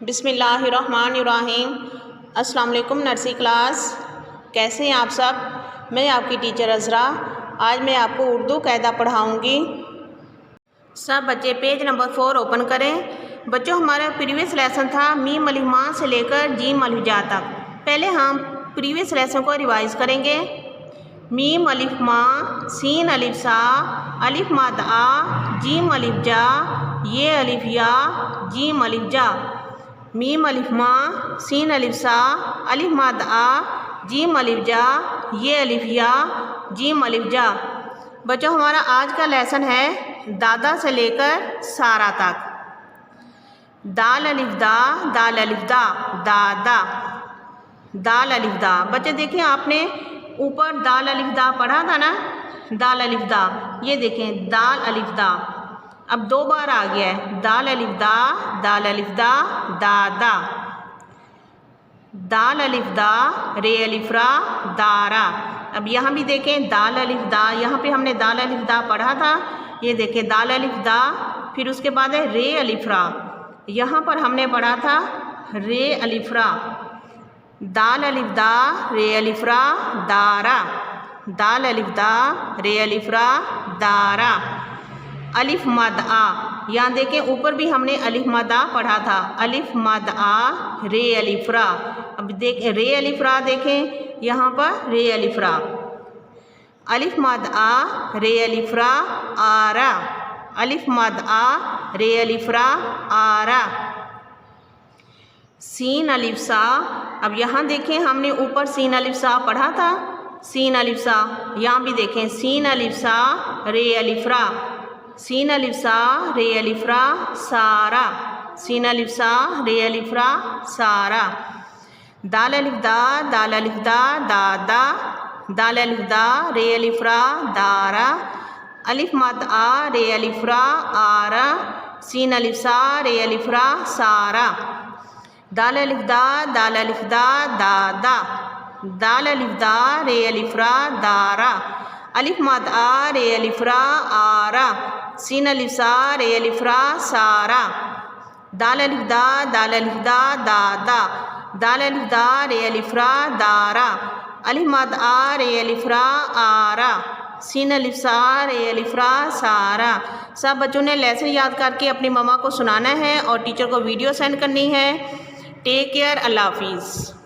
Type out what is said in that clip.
بسم اللہ الرحمن الرحیم۔ السلام علیکم نرسری کلاس، کیسے ہیں آپ سب؟ میں آپ کی ٹیچر عذرا۔ آج میں آپ کو اردو قاعدہ پڑھاؤں گی۔ سب بچے پیج نمبر 4 اوپن کریں۔ بچوں، ہمارا پریویس لیسن تھا میم الف ماں سے لے کر جیم الف جا تک۔ پہلے ہم پریویس لیسن کو ریوائز کریں گے۔ میم الف ماں، سین الف سا، الف مد آ، جیم الف جا، یہ الف یا، جیم الف جا۔ میم الف ماں، سین الف سا، الف مد آ، جیم الف جا، یہ الف یا، جیم الف جا۔ بچوں، ہمارا آج کا لیسن ہے دادا سے لے کر سارا تک۔ دال الف دا، دال الف دا، دادا، دال الف دا۔ بچے دیکھیں، آپ نے اوپر دال الف دا پڑھا تھا نا، دال الف دا۔ یہ دیکھیں دال الف دا، اب 2 بار آ گیا ہے، دال الف دا، دال الف دا، دادا، دال الف دا، رے الف را، دارا۔ اب یہاں بھی دیکھیں دال الف دا، یہاں پہ ہم نے دال الف دا پڑھا تھا۔ یہ دیکھیں دال الف دا، پھر اس کے بعد ہے رے الف را، یہاں پر ہم نے پڑھا تھا رے الف را۔ دال الف دا، رے الف را، دارا، دال الف دا، رے الف را، دارا۔ الف مد آ، یہاں دیکھیں اوپر بھی ہم نے الف مد آ پڑھا تھا، الف مد آ، رے الف را۔ اب دیکھیں رے الف را، دیکھیں یہاں پر رے الف را، الف مد آ، رے الف را، آرا، الف مد آ، رے الف را، آرا۔ سین الف سا، اب یہاں دیکھیں ہم نے اوپر سین الف سا پڑھا تھا، سین الف سا، یہاں بھی دیکھیں سین الف سا، رے الف را، سین الف سا، رے الف را، سارا، سین الف سا، رے الف را، سارا۔ دال الف دا، دال الف دا، دادا، دال الف دا، رے الف را، دارا، الف مد آ، رے الف را، آرا، سین الف سا، رے الف را، سارا۔ دال الف دا، دال الف دا، دادا، دال الف دا، رے الف را، دارا، الف مد آ، رے الف را، آرا، سین الف سا، رے الف را، سارا۔ دال الف دا، دال الف دا، دادا، دال الف دا، رے الف را، دارا، الف مد آ، رے الف را، آرا، سین الف سا، رے الف را، سارا۔ سب بچوں نے لیسن یاد کر کے اپنی مما کو سنانا ہے اور ٹیچر کو ویڈیو سینڈ کرنی ہے۔ ٹیک کیئر، اللہ حافظ۔